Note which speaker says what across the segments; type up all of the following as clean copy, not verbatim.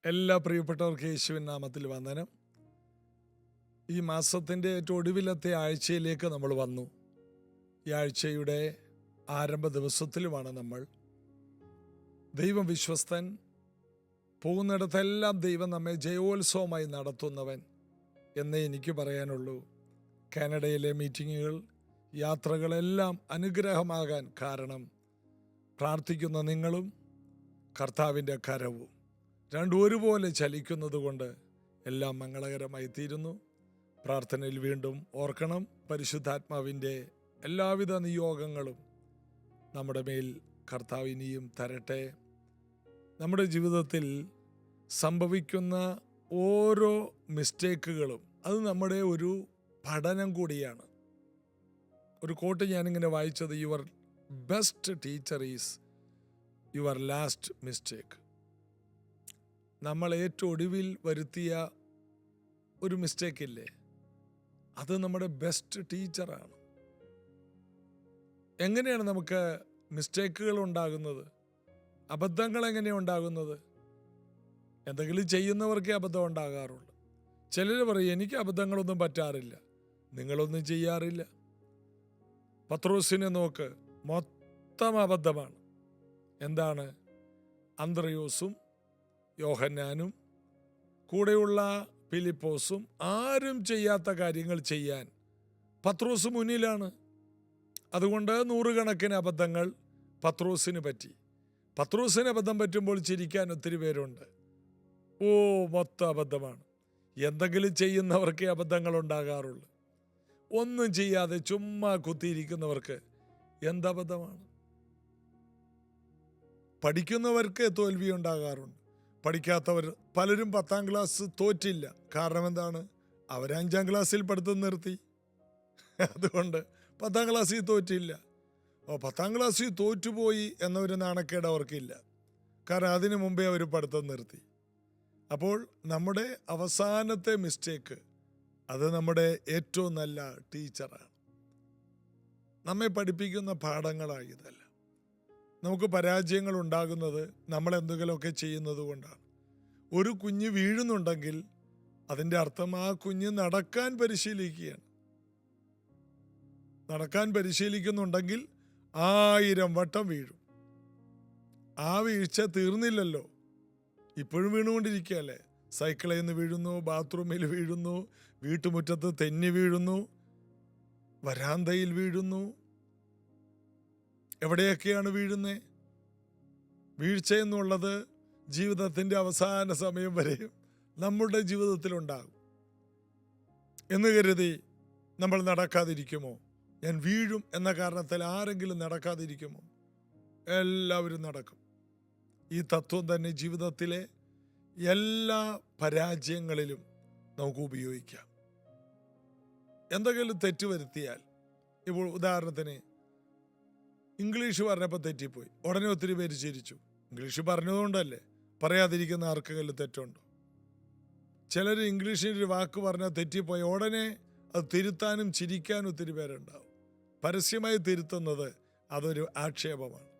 Speaker 1: എല്ലാ പ്രിയപ്പെട്ടവർക്ക് യേശുവിൻ നാമത്തിൽ വന്ദനം. ഈ മാസത്തിൻ്റെ ഏറ്റവും ഒടുവിലത്തെ ആഴ്ചയിലേക്ക് നമ്മൾ വന്നു. ഈ ആഴ്ചയുടെ ആരംഭ ദിവസത്തിലുമാണ് നമ്മൾ. ദൈവം വിശ്വസ്തൻ, പോകുന്നിടത്തെല്ലാം ദൈവം നമ്മെ ജയോത്സവമായി നടത്തുന്നവൻ എന്നേ എനിക്ക് പറയാനുള്ളൂ. കാനഡയിലെ മീറ്റിങ്ങുകൾ, യാത്രകളെല്ലാം അനുഗ്രഹമാകാൻ കാരണം പ്രാർത്ഥിക്കുന്ന നിങ്ങളും കർത്താവിൻ്റെ കരവും രണ്ടും ഒരുപോലെ ചലിക്കുന്നത് കൊണ്ട് എല്ലാം മംഗളകരമായി തീരുന്നു. പ്രാർത്ഥനയിൽ വീണ്ടും ഓർക്കണം, പരിശുദ്ധാത്മാവിൻ്റെ എല്ലാവിധ നിയോഗങ്ങളും നമ്മുടെ മേൽ കർത്താവ് ഇനിയും തരട്ടെ. നമ്മുടെ ജീവിതത്തിൽ സംഭവിക്കുന്ന ഓരോ മിസ്റ്റേക്കുകളും അത് നമ്മുടെ ഒരു പഠനം കൂടിയാണ്. ഒരു കോട്ട് ഞാനിങ്ങനെ വായിച്ചത്, your best teacher is your last mistake. നമ്മൾ ഏറ്റവും ഒടുവിൽ വരുത്തിയ ഒരു മിസ്റ്റേക്കില്ലേ, അത് നമ്മുടെ ബെസ്റ്റ് ടീച്ചറാണ്. എങ്ങനെയാണ് നമുക്ക് മിസ്റ്റേക്കുകൾ ഉണ്ടാകുന്നത്? അബദ്ധങ്ങൾ എങ്ങനെയാണ് ഉണ്ടാകുന്നത്? എന്തെങ്കിലും ചെയ്യുന്നവർക്കേ അബദ്ധം ഉണ്ടാകാറുള്ളൂ. ചിലർ പറയും, എനിക്ക് അബദ്ധങ്ങളൊന്നും പറ്റാറില്ല. നിങ്ങളൊന്നും ചെയ്യാറില്ല. പത്രോസിനെ നോക്ക്, മൊത്തം അബദ്ധമാണ്. എന്താണ്? അന്ത്രയോസും യോഹന്നാനും കൂടെയുള്ള ഫിലിപ്പോസും ആരും ചെയ്യാത്ത കാര്യങ്ങൾ ചെയ്യാൻ പത്രോസ് മുന്നിലാണ്. അതുകൊണ്ട് നൂറുകണക്കിന് അബദ്ധങ്ങൾ പത്രോസിന് പറ്റി. പത്രോസിന് അബദ്ധം പറ്റുമ്പോൾ ചിരിക്കാൻ ഒത്തിരി പേരുണ്ട്. മൊത്തം അബദ്ധമാണ്. എന്തെങ്കിലും ചെയ്യുന്നവർക്കേ അബദ്ധങ്ങൾ ഉണ്ടാകാറുള്ളൂ. ഒന്നും ചെയ്യാതെ ചുമ്മാ കുത്തിയിരിക്കുന്നവർക്ക് എന്തബദ്ധമാണ്? പഠിക്കുന്നവർക്ക് തോൽവി ഉണ്ടാകാറുണ്ട്. പഠിക്കാത്തവർ പലരും 10ാം ക്ലാസ് തോറ്റില്ല. കാരണം എന്താണ്? അവർ 5ാം ക്ലാസ്സിൽ പഠിത്തം നിർത്തി. അതുകൊണ്ട് 10ാം ക്ലാസ്സിൽ തോറ്റില്ല. 10ാം ക്ലാസ്സിൽ തോറ്റുപോയി എന്നൊരു നാണക്കേട് അവർക്കില്ല. കാരണം അതിനു മുമ്പേ അവർ പഠിത്തം നിർത്തി. അപ്പോൾ നമ്മുടെ അവസാനത്തെ മിസ്റ്റേക്ക് അത് നമ്മുടെ ഏറ്റവും നല്ല ടീച്ചറാണ്. നമ്മെ പഠിപ്പിക്കുന്ന പാഠങ്ങളാണ് ഇതല്ല. നമുക്ക് പരാജയങ്ങൾ ഉണ്ടാകുന്നത് നമ്മൾ എന്തെങ്കിലുമൊക്കെ ചെയ്യുന്നത് കൊണ്ടാണ്. ഒരു കുഞ്ഞ് വീഴുന്നുണ്ടെങ്കിൽ അതിൻ്റെ അർത്ഥം ആ കുഞ്ഞ് നടക്കാൻ പരിശീലിക്കുകയാണ്. നടക്കാൻ പരിശീലിക്കുന്നുണ്ടെങ്കിൽ 1000 വട്ടം വീഴും. ആ വീഴ്ച തീർന്നില്ലല്ലോ, ഇപ്പോഴും വീണുകൊണ്ടിരിക്കുകയല്ലേ. സൈക്കിളിൽ നിന്ന് വീഴുന്നു, ബാത്റൂമിൽ വീഴുന്നു, വീട്ടുമുറ്റത്ത് തെന്നി വീഴുന്നു, വരാന്തയിൽ വീഴുന്നു. എവിടെയൊക്കെയാണ് വീഴുന്നത്? വീഴ്ച എന്നുള്ളത് ജീവിതത്തിൻ്റെ അവസാന സമയം വരെയും നമ്മുടെ ജീവിതത്തിലുണ്ടാകും എന്ന് കരുതി നമ്മൾ നടക്കാതിരിക്കുമോ? ഞാൻ വീഴും എന്ന കാരണത്തിൽ ആരെങ്കിലും നടക്കാതിരിക്കുമോ? എല്ലാവരും നടക്കും. ഈ തത്വം തന്നെ ജീവിതത്തിലെ എല്ലാ പരാജയങ്ങളിലും നമുക്ക് ഉപയോഗിക്കാം. എന്തെങ്കിലും തെറ്റ് വരുത്തിയാൽ, ഇപ്പോൾ ഉദാഹരണത്തിന് ഇംഗ്ലീഷ് പറഞ്ഞപ്പോൾ തെറ്റിപ്പോയി, ഉടനെ ഒത്തിരി പേര് ചിരിച്ചു. ഇംഗ്ലീഷ് പറഞ്ഞതുകൊണ്ടല്ലേ? പറയാതിരിക്കുന്ന ആർക്കെങ്കിലും തെറ്റുണ്ടോ? ചിലർ ഇംഗ്ലീഷിനൊരു വാക്ക് പറഞ്ഞാൽ തെറ്റിപ്പോയി ഉടനെ അത് തിരുത്താനും ചിരിക്കാനും ഒത്തിരി പേരുണ്ടാവും. പരസ്യമായി തിരുത്തുന്നത് അതൊരു ആക്ഷേപമാണ്.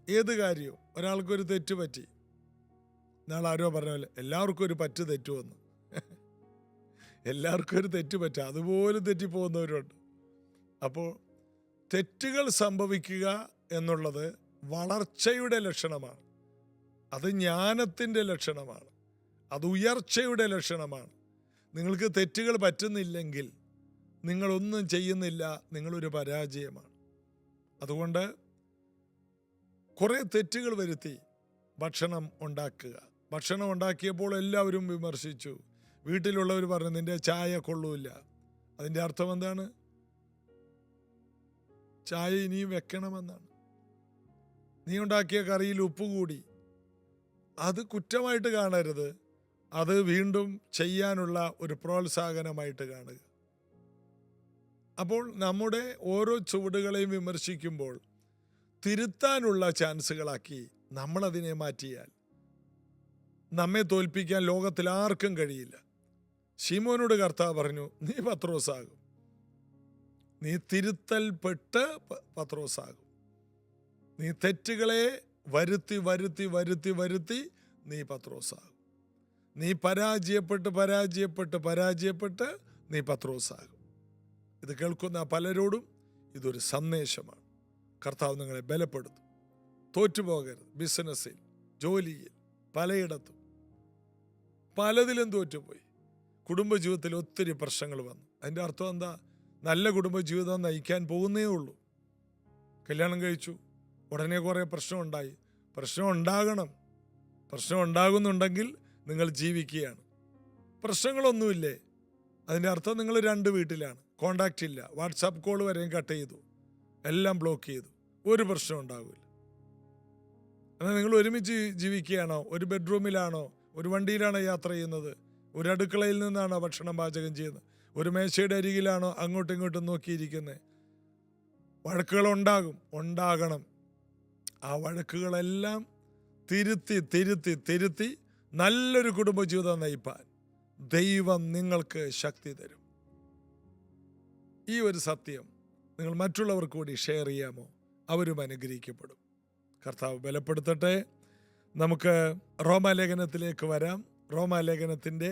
Speaker 1: ഏത് കാര്യവും ഒരാൾക്കൊരു തെറ്റ് പറ്റി, നാളെ ആരോ പറഞ്ഞ പോലെ എല്ലാവർക്കും ഒരു പറ്റ് തെറ്റുമെന്ന്. എല്ലാവർക്കും ഒരു തെറ്റ് പറ്റുക, അതുപോലെ തെറ്റിപ്പോകുന്നവരുണ്ട്. അപ്പോൾ തെറ്റുകൾ സംഭവിക്കുക എന്നുള്ളത് വളർച്ചയുടെ ലക്ഷണമാണ്. അത് ജ്ഞാനത്തിൻ്റെ ലക്ഷണമാണ്. അത് ഉയർച്ചയുടെ ലക്ഷണമാണ്. നിങ്ങൾക്ക് തെറ്റുകൾ പറ്റുന്നില്ലെങ്കിൽ നിങ്ങളൊന്നും ചെയ്യുന്നില്ല, നിങ്ങളൊരു പരാജയമാണ്. അതുകൊണ്ട് കുറേ തെറ്റുകൾ വരുത്തി ഭക്ഷണം ഉണ്ടാക്കുക. ഭക്ഷണം ഉണ്ടാക്കിയപ്പോൾ എല്ലാവരും വിമർശിച്ചു. വീട്ടിലുള്ളവർ പറഞ്ഞു, നിൻ്റെ ചായ കൊള്ളൂല്ല. അതിൻ്റെ അർത്ഥം എന്താണ്? ചായ ഇനിയും വെക്കണമെന്നാണ്. നീ ഉണ്ടാക്കിയ കറിയിൽ ഉപ്പ് കൂടി. അത് കുറ്റമായിട്ട് കാണരുത്, അത് വീണ്ടും ചെയ്യാനുള്ള ഒരു പ്രോത്സാഹനമായിട്ട് കാണുക. അപ്പോൾ നമ്മുടെ ഓരോ ചുവടുകളെയും വിമർശിക്കുമ്പോൾ തിരുത്താനുള്ള ചാൻസുകളാക്കി നമ്മളതിനെ മാറ്റിയാൽ നമ്മെ തോൽപ്പിക്കാൻ ലോകത്തിൽ ആർക്കും കഴിയില്ല. ശിമോനോട് കർത്താവ് പറഞ്ഞു, നീ പത്രോസാകും. നീ തിരുത്തൽപ്പെട്ട് പത്രോസാകും. നീ തെറ്റുകളെ വരുത്തി വരുത്തി വരുത്തി വരുത്തി നീ പത്രോസാകും. നീ പരാജയപ്പെട്ട് പരാജയപ്പെട്ട് പരാജയപ്പെട്ട് നീ പത്രോസാകും. ഇത് കേൾക്കുന്ന പലരോടും ഇതൊരു സന്ദേശമാണ്. കർത്താവ് നിങ്ങളെ ബലപ്പെടുത്തും. തോറ്റുപോകരുത്. ബിസിനസ്സിൽ, ജോലിയിൽ, പലയിടത്തും പലതിലും തോറ്റുപോയി. കുടുംബജീവിതത്തിൽ ഒത്തിരി പ്രശ്നങ്ങൾ വന്നു. അതിൻ്റെ അർത്ഥം എന്താ? നല്ല കുടുംബജീവിതം നയിക്കാൻ പോകുന്നേ ഉള്ളൂ. കല്യാണം കഴിച്ചു, ഉടനെ കുറേ പ്രശ്നം ഉണ്ടായി. പ്രശ്നം ഉണ്ടാകണം. പ്രശ്നം ഉണ്ടാകുന്നുണ്ടെങ്കിൽ നിങ്ങൾ ജീവിക്കുകയാണ്. പ്രശ്നങ്ങളൊന്നുമില്ലേ? അതിൻ്റെ അർത്ഥം നിങ്ങൾ രണ്ട് വീട്ടിലാണ്, കോണ്ടാക്റ്റ് ഇല്ല, വാട്സാപ്പ് കോൾ വരെയും കട്ട് ചെയ്തു, എല്ലാം ബ്ലോക്ക് ചെയ്തു, ഒരു പ്രശ്നം ഉണ്ടാകില്ല. എന്നാൽ നിങ്ങൾ ഒരുമിച്ച് ജീവിക്കുകയാണോ? ഒരു ബെഡ്റൂമിലാണോ? ഒരു വണ്ടിയിലാണോ യാത്ര ചെയ്യുന്നത്? ഒരു അടുക്കളയിൽ നിന്നാണോ ഭക്ഷണം പാചകം ചെയ്യുന്നത്? ഒരു മേശയുടെ അരികിലാണോ അങ്ങോട്ടും ഇങ്ങോട്ടും നോക്കിയിരിക്കുന്നത്? വഴക്കുകൾ ഉണ്ടാകണം. ആ വഴക്കുകളെല്ലാം തിരുത്തി തിരുത്തി തിരുത്തി നല്ലൊരു കുടുംബജീവിതം നയിപ്പാൻ ദൈവം നിങ്ങൾക്ക് ശക്തി തരും. ഈ ഒരു സത്യം നിങ്ങൾ മറ്റുള്ളവർക്ക് കൂടി ഷെയർ ചെയ്യാമോ? അവരും അനുഗ്രഹിക്കപ്പെടും. കർത്താവ് ബലപ്പെടുത്തട്ടെ. നമുക്ക് റോമാലേഖനത്തിലേക്ക് വരാം. റോമാലേഖനത്തിൻ്റെ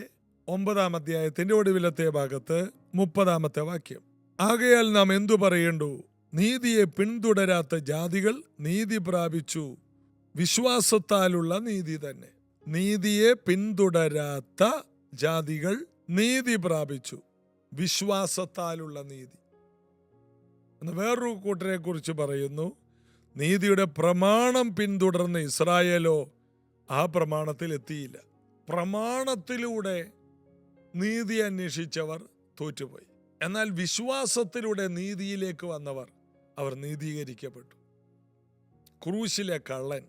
Speaker 1: 9-ാം അധ്യായത്തിൻ്റെ ഒടുവിലത്തെ ഭാഗത്ത് 30-ാമത്തെ വാക്യം. ആകയാൽ നാം എന്തു പറയേണ്ടു? നീതിയെ പിന്തുടരാത്ത ജാതികൾ നീതി പ്രാപിച്ചു. വിശ്വാസത്താലുള്ള നീതി തന്നെ. നീതിയെ പിന്തുടരാത്ത ജാതികൾ നീതി പ്രാപിച്ചു. വിശ്വാസത്താലുള്ള നീതി എന്ന് വേറൊരു കൂട്ടരെ കുറിച്ച് പറയുന്നു. നീതിയുടെ പ്രമാണം പിന്തുടർന്ന് ഇസ്രായേലോ ആ പ്രമാണത്തിൽ എത്തിയില്ല. പ്രമാണത്തിലൂടെ നീതി അന്വേഷിച്ചവർ തോറ്റുപോയി. എന്നാൽ വിശ്വാസത്തിലൂടെ നീതിയിലേക്ക് വന്നവർ, അവർ നീതീകരിക്കപ്പെട്ടു. ക്രൂശിലെ കള്ളൻ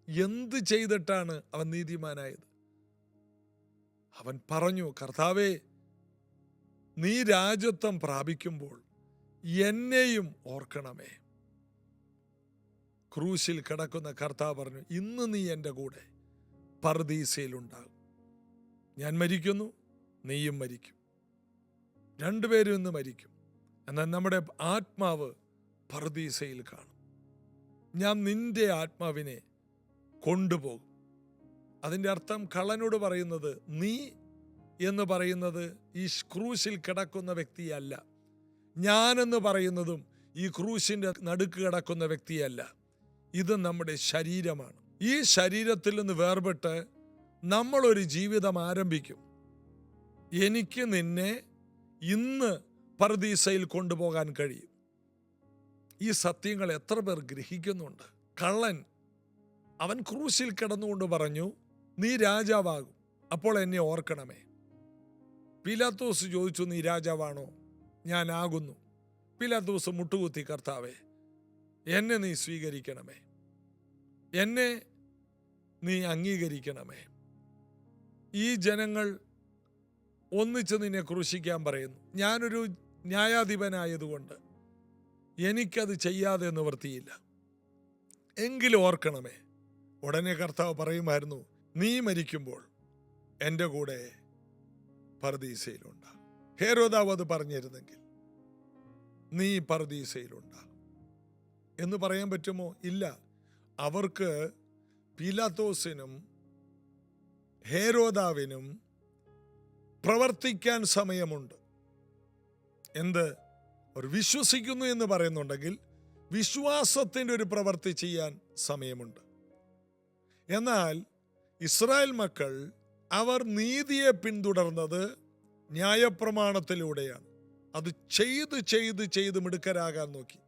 Speaker 1: എന്ത് ചെയ്തിട്ടാണ് അവൻ നീതിമാനായത്? അവൻ പറഞ്ഞു, കർത്താവേ, നീ രാജത്വം പ്രാപിക്കുമ്പോൾ എന്നെയും ഓർക്കണമേ. ക്രൂശിൽ കിടക്കുന്ന കർത്താവ് പറഞ്ഞു, ഇന്ന് നീ എൻ്റെ കൂടെ പർദീസയിലുണ്ടാകും. ഞാൻ മരിക്കുന്നു, നീയും മരിക്കും, രണ്ടുപേരും ഇന്ന് മരിക്കും. എന്നാൽ നമ്മുടെ ആത്മാവ് പർദീസയിൽ കാണും. ഞാൻ നിന്റെ ആത്മാവിനെ കൊണ്ടുപോകും. അതിൻ്റെ അർത്ഥം കള്ളനോട് പറയുന്നത്, നീ എന്ന് പറയുന്നത് ഈ ക്രൂശിൽ കിടക്കുന്ന വ്യക്തിയല്ല. ഞാനെന്ന് പറയുന്നതും ഈ ക്രൂശിൻ്റെ നടുക്ക് കിടക്കുന്ന വ്യക്തിയല്ല. ഇത് നമ്മുടെ ശരീരമാണ്. ഈ ശരീരത്തിൽ നിന്ന് വേർപെട്ട് നമ്മളൊരു ജീവിതം ആരംഭിക്കും. എനിക്ക് നിന്നെ ഇന്ന് പർദീസയിൽ കൊണ്ടുപോകാൻ കഴിയും. ഈ സത്യങ്ങൾ എത്ര പേർ ഗ്രഹിക്കുന്നുണ്ട്? കള്ളൻ അവൻ ക്രൂശിൽ കിടന്നുകൊണ്ട് പറഞ്ഞു, നീ രാജാവാകും, അപ്പോൾ എന്നെ ഓർക്കണമേ. പീലാത്തോസ് ചോദിച്ചു, നീ രാജാവാണോ? ഞാൻ ആകുന്നു. പീലാത്തോസ് മുട്ടുകുത്തി, കർത്താവേ, എന്നെ നീ സ്വീകരിക്കണമേ, എന്നെ നീ അംഗീകരിക്കണമേ. ഈ ജനങ്ങൾ ഒന്നിച്ച് നിന്നെ ക്രൂശിക്കാൻ പറയുന്നു. ഞാനൊരു ന്യായാധിപനായതുകൊണ്ട് എനിക്കത് ചെയ്യാതെ നിവൃത്തിയില്ല, എങ്കിലും ഓർക്കണമേ. ഉടനെ കർത്താവ് പറയുമായിരുന്നു, നീ മരിക്കുമ്പോൾ എൻ്റെ കൂടെ പർദീസയിലുണ്ടാകും. ഹേരോദാവ് അത് പറഞ്ഞിരുന്നെങ്കിൽ നീ പർദീസയിലുണ്ടാകും എന്ന് പറയാൻ പറ്റുമോ? ഇല്ല. അവർക്ക്, പീലാത്തോസിനും ഹേരോദാവിനും പ്രവർത്തിക്കാൻ സമയമുണ്ട്. എന്ത്? അവർ വിശ്വസിക്കുന്നു എന്ന് പറയുന്നുണ്ടെങ്കിൽ വിശ്വാസത്തിൻ്റെ ഒരു പ്രവൃത്തി ചെയ്യാൻ സമയമുണ്ട്. എന്നാൽ ഇസ്രായേൽ മക്കൾ, അവർ നീതിയെ പിന്തുടർന്നത് ന്യായപ്രമാണത്തിലൂടെയാണ്. അത് ചെയ്ത് ചെയ്ത് ചെയ്ത് മിടുക്കരാകാൻ നോക്കി.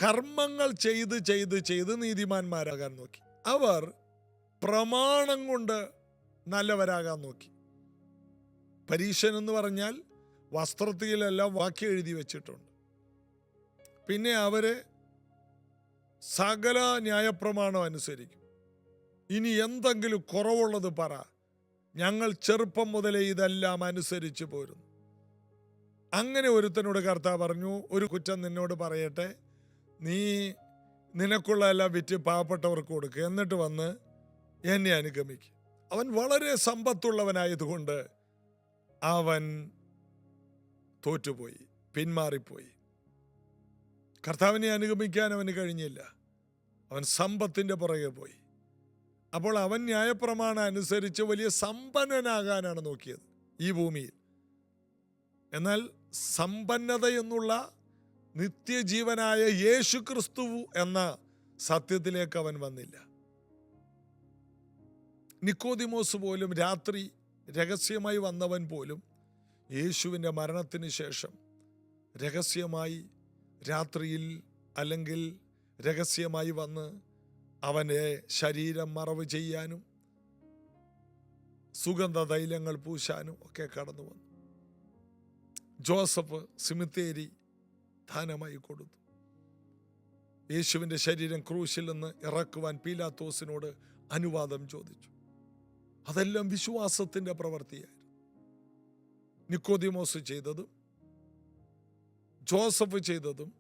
Speaker 1: കർമ്മങ്ങൾ ചെയ്ത് ചെയ്ത് ചെയ്ത് നീതിമാന്മാരാകാൻ നോക്കി. അവർ പ്രമാണം കൊണ്ട് നല്ലവരാകാൻ നോക്കി. പരീശൻ എന്ന് പറഞ്ഞാൽ വസ്ത്രത്തിലെല്ലാം വാക്യം എഴുതി വെച്ചിട്ടുണ്ട്. പിന്നെ അവര് സകല ന്യായപ്രമാണം അനുസരിക്കും. ഇനി എന്തെങ്കിലും കുറവുള്ളത് പറ, ഞങ്ങൾ ചെറുപ്പം മുതലേ ഇതെല്ലാം അനുസരിച്ച് പോരുന്നു. അങ്ങനെ ഒരുത്തനോട് കർത്താവ് പറഞ്ഞു, ഒരു കുറ്റം നിന്നോട് പറയട്ടെ, നീ നിനക്കുള്ള എല്ലാം വിറ്റ് പാവപ്പെട്ടവർക്ക് കൊടുക്കുക, എന്നിട്ട് വന്ന് എന്നെ അനുഗമിക്കുക. അവൻ വളരെ സമ്പത്തുള്ളവനായതുകൊണ്ട് അവൻ തോറ്റുപോയി, പിന്മാറിപ്പോയി. കർത്താവിനെ അനുഗമിക്കാൻ അവന് കഴിഞ്ഞില്ല. അവൻ സമ്പത്തിൻ്റെ പുറകെ പോയി. അപ്പോൾ അവൻ ന്യായപ്രമാണം അനുസരിച്ച് വലിയ സമ്പന്നനാകാനാണ് നോക്കിയത് ഈ ഭൂമിയിൽ. എന്നാൽ സമ്പന്നത എന്നുള്ള നിത്യജീവനായ യേശു ക്രിസ്തു എന്ന സത്യത്തിലേക്ക് അവൻ വന്നില്ല. നിക്കോദിമോസ് പോലും, രാത്രി രഹസ്യമായി വന്നവൻ പോലും, യേശുവിൻ്റെ മരണത്തിന് ശേഷം രഹസ്യമായി രാത്രിയിൽ അല്ലെങ്കിൽ രഹസ്യമായി വന്ന് അവൻ്റെ ശരീരം മറവ് ചെയ്യാനും സുഗന്ധ തൈലങ്ങൾ പൂശാനും ഒക്കെ കടന്നു വന്നു. ജോസഫ് സിമിത്തേരി ദാനമായി കൊടുത്തു. യേശുവിൻ്റെ ശരീരം ക്രൂശിൽ നിന്ന് ഇറക്കുവാൻ പീലാത്തോസിനോട് അനുവാദം ചോദിച്ചു. അതെല്ലാം വിശ്വാസത്തിൻ്റെ പ്രവൃത്തിയായിരുന്നു. നിക്കോദിമോസ് ചെയ്തതും ജോസഫ് ചെയ്തതും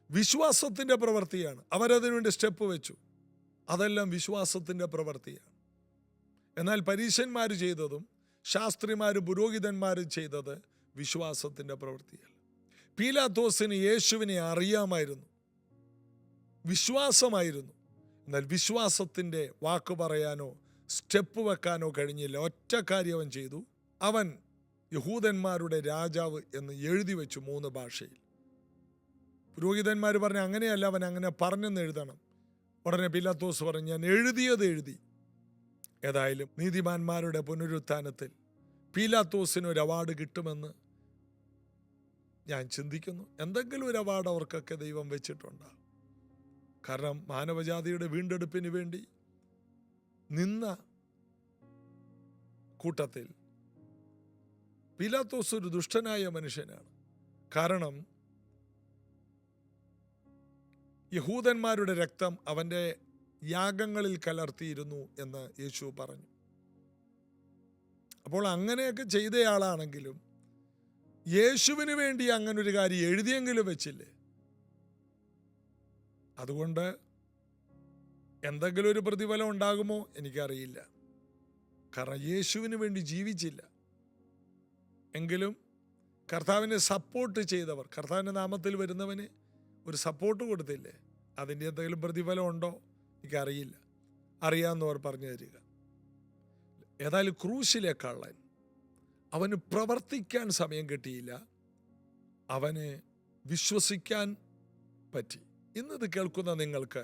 Speaker 1: വിശ്വാസത്തിൻ്റെ പ്രവൃത്തിയാണ്. അവരതിനുവേണ്ടി സ്റ്റെപ്പ് വെച്ചു. അതെല്ലാം വിശ്വാസത്തിൻ്റെ പ്രവൃത്തിയാണ്. എന്നാൽ പരീശന്മാർ ചെയ്തതും ശാസ്ത്രിമാരും പുരോഹിതന്മാരും ചെയ്തത് വിശ്വാസത്തിൻ്റെ പ്രവൃത്തിയല്ല. പീലാത്തോസിന് യേശുവിനെ അറിയാമായിരുന്നു, വിശ്വാസമായിരുന്നു. എന്നാൽ വിശ്വാസത്തിൻ്റെ വാക്ക് പറയാനോ സ്റ്റെപ്പ് വെക്കാനോ കഴിഞ്ഞില്ല. ഒറ്റ കാര്യം അവൻ ചെയ്തു. അവൻ യഹൂദന്മാരുടെ രാജാവ് എന്ന് എഴുതി വെച്ചു 3 ഭാഷയിൽ. പുരോഹിതന്മാർ പറഞ്ഞു അങ്ങനെയല്ല, അവൻ അങ്ങനെ പറഞ്ഞെന്ന് എഴുതണം. ഉടനെ പീലാത്തോസ് പറഞ്ഞു ഞാൻ എഴുതിയത് എഴുതി. ഏതായാലും നീതിമാന്മാരുടെ പുനരുത്ഥാനത്തിൽ പീലാത്തോസിന് ഒരു അവാർഡ് കിട്ടുമെന്ന് ഞാൻ ചിന്തിക്കുന്നു. എന്തെങ്കിലും ഒരു അവാർഡ് അവർക്കൊക്കെ ദൈവം വെച്ചിട്ടുണ്ടാകും. കാരണം മാനവജാതിയുടെ വീണ്ടെടുപ്പിന് വേണ്ടി നിന്ന കൂട്ടത്തിൽ പീലാത്തോസ് ഒരു ദുഷ്ടനായ മനുഷ്യനാണ്. കാരണം യഹൂദന്മാരുടെ രക്തം അവൻ്റെ യാഗങ്ങളിൽ കലർത്തിയിരുന്നു എന്ന് യേശു പറഞ്ഞു. അപ്പോൾ അങ്ങനെയൊക്കെ ചെയ്തയാളാണെങ്കിലും യേശുവിന് വേണ്ടി അങ്ങനൊരു കാര്യം എഴുതിയെങ്കിലും വെച്ചില്ലേ. അതുകൊണ്ട് എന്തെങ്കിലും ഒരു പ്രതിഫലം ഉണ്ടാകുമോ എനിക്കറിയില്ല. കാരണം യേശുവിന് വേണ്ടി ജീവിച്ചില്ല. എങ്കിലും കർത്താവിനെ സപ്പോർട്ട് ചെയ്തവർ, കർത്താവിൻ്റെ നാമത്തിൽ വരുന്നവന് ഒരു സപ്പോർട്ട് കൊടുത്തില്ലേ, അതിൻ്റെ എന്തെങ്കിലും പ്രതിഫലം ഉണ്ടോ എനിക്കറിയില്ല. അറിയാവുന്നവർ പറഞ്ഞു തരിക. ഏതായാലും ക്രൂശിലെ കള്ളൻ, അവന് പ്രവർത്തിക്കാൻ സമയം കിട്ടിയില്ല, അവന് വിശ്വസിക്കാൻ പറ്റി. ഇന്നത് കേൾക്കുന്ന നിങ്ങൾക്ക്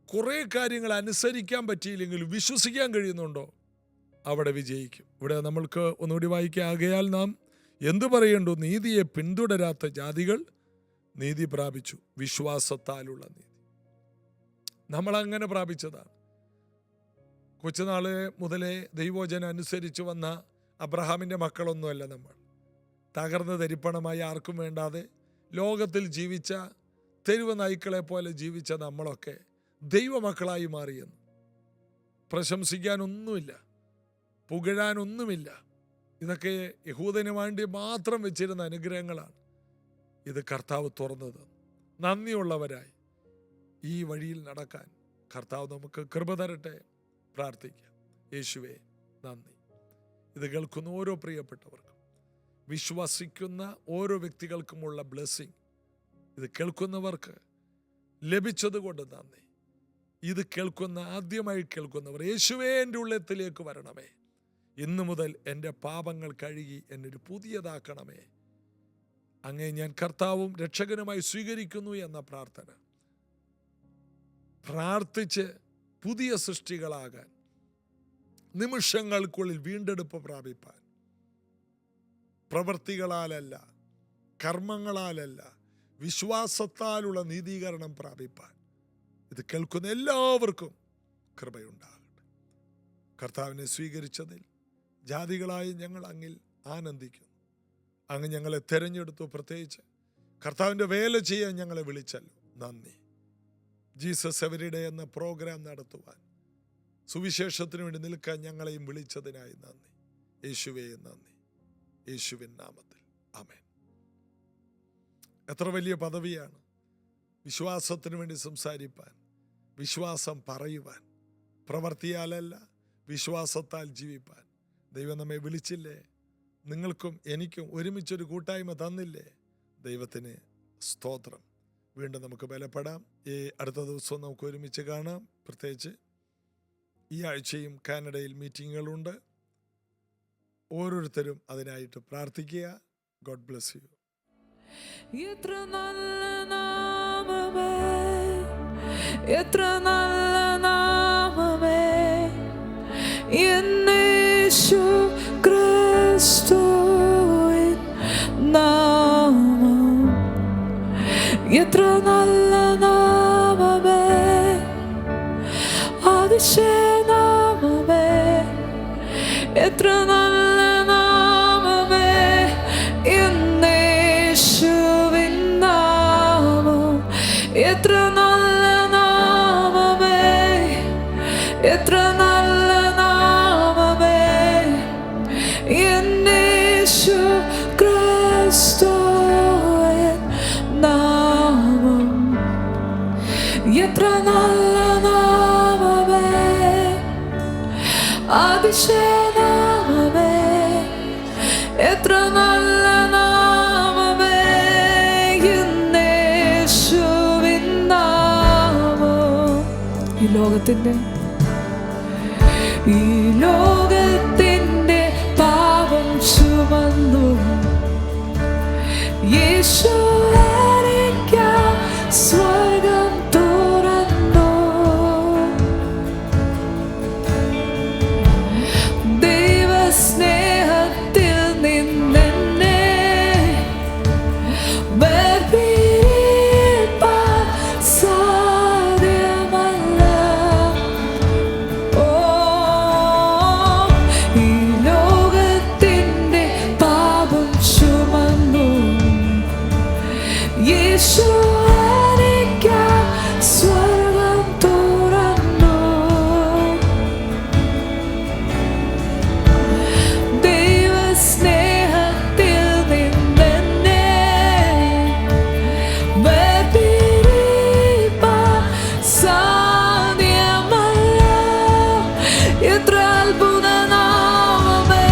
Speaker 1: കുറേ കാര്യങ്ങൾ അനുസരിക്കാൻ പറ്റിയില്ലെങ്കിലും വിശ്വസിക്കാൻ കഴിയുന്നുണ്ടോ? അവിടെ വിജയിക്കും. ഇവിടെ നമ്മൾക്ക് ഒന്നുകൂടി വായിക്കാകയാൽ നാം എന്തു പറയേണ്ടു? നീതിയെ പിന്തുടരാത്ത ജാതികൾ നീതി പ്രാപിച്ചു, വിശ്വാസത്താലുള്ള നീതി. നമ്മളങ്ങനെ പ്രാപിച്ചതാണ്. കൊച്ചുനാള് മുതലേ ദൈവവചനം അനുസരിച്ച് വന്ന അബ്രഹാമിൻ്റെ മക്കളൊന്നുമല്ല നമ്മൾ. തകർന്ന തരിപ്പണമായി ആർക്കും വേണ്ടാതെ ലോകത്തിൽ ജീവിച്ച തെരുവ് നായ്ക്കളെ പോലെ ജീവിച്ച നമ്മളൊക്കെ ദൈവമക്കളായി മാറിയെന്ന് പ്രശംസിക്കാനൊന്നുമില്ല, പുകഴാനൊന്നുമില്ല. ഇതൊക്കെ യഹൂദന് വേണ്ടി മാത്രം വെച്ചിരുന്ന അനുഗ്രഹങ്ങളാണ്. ഇത് കർത്താവ് തുറന്നത്. നന്ദിയുള്ളവരായി ഈ വഴിയിൽ നടക്കാൻ കർത്താവ് നമുക്ക് കൃപ തരട്ടെ. പ്രാർത്ഥിക്കാം. യേശുവേ നന്ദി. ഇത് കേൾക്കുന്ന ഓരോ പ്രിയപ്പെട്ടവർക്കും, വിശ്വസിക്കുന്ന ഓരോ വ്യക്തികൾക്കുമുള്ള ബ്ലെസ്സിങ് ഇത് കേൾക്കുന്നവർക്ക് ലഭിച്ചതുകൊണ്ട് നന്ദി. ഇത് കേൾക്കുന്ന, ആദ്യമായി കേൾക്കുന്നവർ, യേശുവേ എൻ്റെ ഉള്ളത്തിലേക്ക് വരണമേ. ഇന്നു മുതൽ എൻ്റെ പാപങ്ങൾ കഴുകി എന്നൊരു പുതിയതാക്കണമേ. അങ്ങേ ഞാൻ കർത്താവും രക്ഷകനുമായി സ്വീകരിക്കുന്നു എന്ന പ്രാർത്ഥന പ്രാർത്ഥിച്ച് പുതിയ സൃഷ്ടികളാകാൻ, നിമിഷങ്ങൾക്കുള്ളിൽ വീണ്ടെടുപ്പ് പ്രാപിപ്പാൻ, പ്രവൃത്തികളാലല്ല, കർമ്മങ്ങളാലല്ല, വിശ്വാസത്താലുള്ള നീതീകരണം പ്രാപിപ്പാൻ ഇത് കേൾക്കുന്ന എല്ലാവർക്കും കൃപയുണ്ടാകട്ടെ. കർത്താവിനെ സ്വീകരിച്ചതിൽ ജാതികളായി ഞങ്ങൾ അങ്ങിൽ ആനന്ദിക്കുന്നു. അങ്ങ് ഞങ്ങളെ തിരഞ്ഞെടുത്തു. പ്രത്യേകിച്ച് കർത്താവിൻ്റെ വേല ചെയ്യാൻ ഞങ്ങളെ വിളിച്ചല്ലോ, നന്ദി. ജീസസ് എവരിഡേ എന്ന പ്രോഗ്രാം നടത്തുവാൻ, സുവിശേഷത്തിന് വേണ്ടി നിൽക്കാൻ ഞങ്ങളെയും വിളിച്ചതിനായി നന്ദി. യേശുവേ നന്ദി. യേശുവിൻ നാമത്തിൽ ആമേൻ. എത്ര വലിയ പദവിയാണ് വിശ്വാസത്തിന് വേണ്ടി സംസാരിപ്പാൻ, വിശ്വാസം പറയുവാൻ, പ്രവർത്തിയാലല്ല വിശ്വാസത്താൽ ജീവിപ്പാൻ ദൈവം നമ്മെ വിളിച്ചില്ലേ? നിങ്ങൾക്കും എനിക്കും ഒരുമിച്ചൊരു കൂട്ടായ്മ തന്നില്ലേ? ദൈവത്തിന് സ്തോത്രം. വീണ്ടും നമുക്ക് ബലപ്പെടാം. ഈ അടുത്ത ദിവസവും നമുക്ക് ഒരുമിച്ച് കാണാം. പ്രത്യേകിച്ച് ഈ ആഴ്ചയും കാനഡയിൽ മീറ്റിങ്ങുകളുണ്ട്. ഓരോരുത്തരും അതിനായിട്ട് പ്രാർത്ഥിക്കുക. God bless you.
Speaker 2: എത്ര നല്ല നാമമേ, എത്ര നല്ല നാമമേ, യേശു ക്രിസ്തുവിൻ നാമം. എത്ര നല്ല നാമമേ, അതിശയ നാമമേ, എത്ര നല്ല നാമമേ, യേശുവിൻ നാമം. എത്ര നല്ല നാമമേ, എത്ര നല്ല നാമമേ, യേശു ക്രിസ്തുവിൻ നാമം. എത്ര നല്ല നാമമേ, അതിശയ നാമമേ, എത്ര നല്ല നാമമേ, യേശുവിൻ നാമം. ഈ ലോകത്തിന്റെ പാപം ചുമന്നു യേശു എനിക്കായി സ്വർഗം തുറന്നു. ദൈവസ്നേഹത്തിൽ നിന്നെന്നെ വേർപിരിപ്പാൻ സാധ്യമല്ല. ഈ ലോകത്തിന്റെ പാപം ചുമന്നു യേശു എനിക്കായി സ്വർഗം തുറന്നു. ദൈവസ്നേഹത്തിൽ നിന്നെന്നെ വേർപിരിപ്പാൻ സാധ്യമല്ല. എത്ര അത്ഭുത നാമമേ,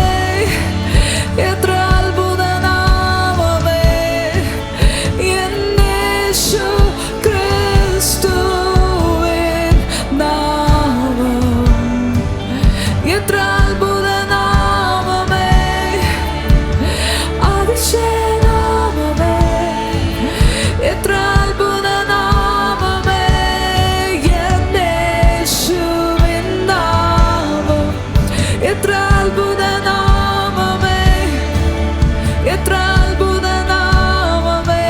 Speaker 2: എത്ര അത്ഭുത നാമമേ, യേശു ക്രിസ്തുവിൻ നാമം. എത്ര അത്ഭുത നാമമേ, അതിശയ നാമമേ, എത്ര അത്ഭുത നാമമേ, യേശുവിൻ നാമം. എത്ര അത്ഭുത നാമമേ, എത്ര അത്ഭുത നാമമേ,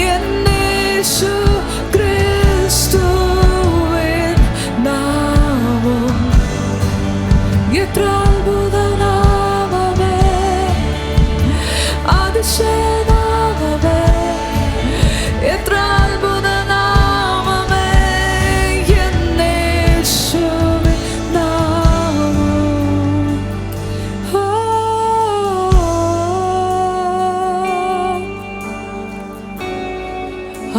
Speaker 2: യേശു ക്രിസ്തുവിൻ നാമം. എത്ര അത്ഭുത നാമമേ, അതിശയ നാമമേ, എത്ര അത്ഭുത നാമമേ, യേശുവിൻ നാമം.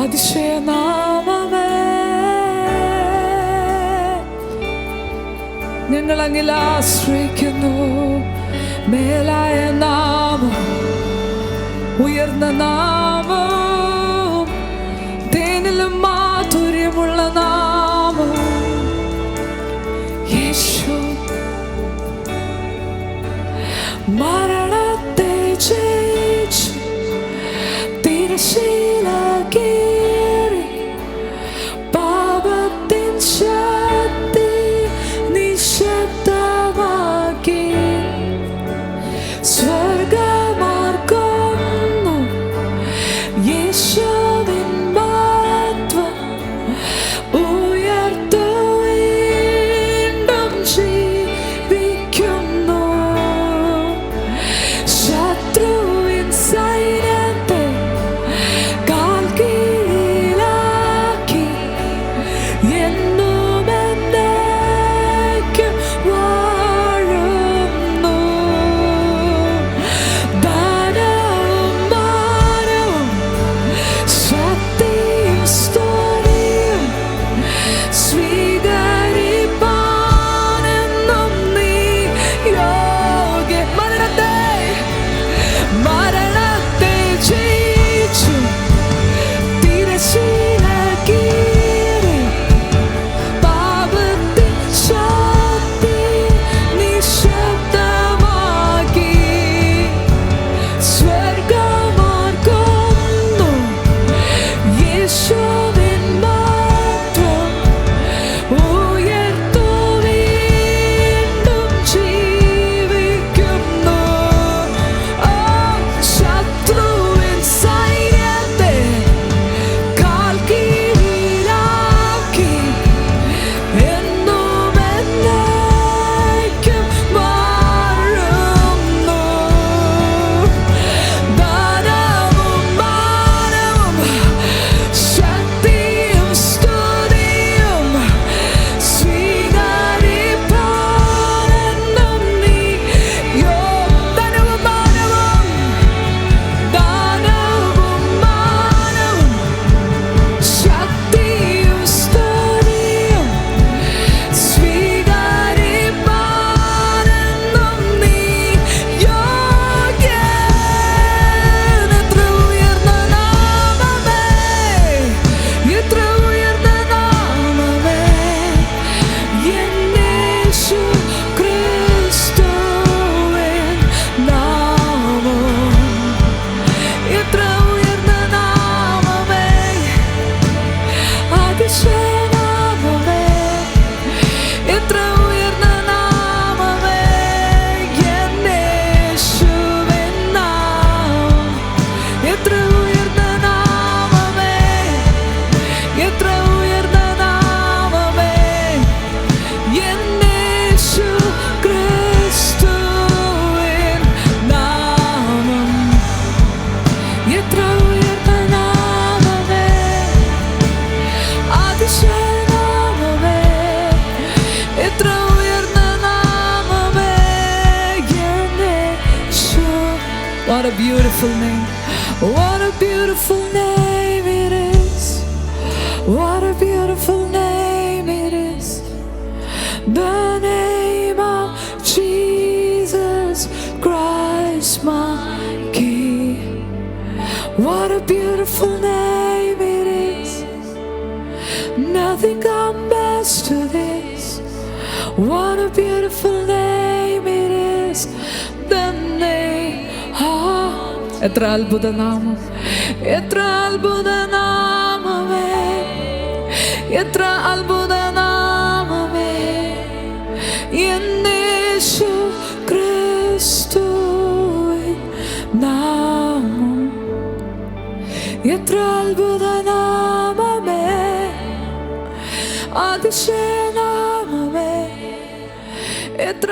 Speaker 2: അതിശയ നാമമേ, ഞങ്ങൾ അങ്ങിൽ ആശ്രയിക്കുന്നു. മേലായ നാമം, ഉയർന്ന നാമം, തേനിലും മാധുര്യമുള്ള നാമം യേശു. മരണത്തെ ജയിച്ചു തിരശീല കീറി പാപത്തിൻ ശക്തി നിശബ്ദമാക്കി സ്വർഗമാർക്കുന്നു യേശുവിൻ മഹത്വം ഉയർത്തു വീണ്ടും ജീവിക്കുന്നു. What a beautiful name. What a beautiful name it is. What a beautiful name it is. The name of Jesus Christ, my King. What a beautiful name it is. Nothing compares to this. What a beautiful name it is. The name of... എത്ര അത്ഭുത നാമം, എത്ര അത്ഭുത നാമമേ, എത്ര അത്ഭുത നാമമേ, യേശു ക്രിസ്തുവിൻ നാമം. എത്ര അത്ഭുത നാമമേ, അതിശയ നാമമേ, എത്ര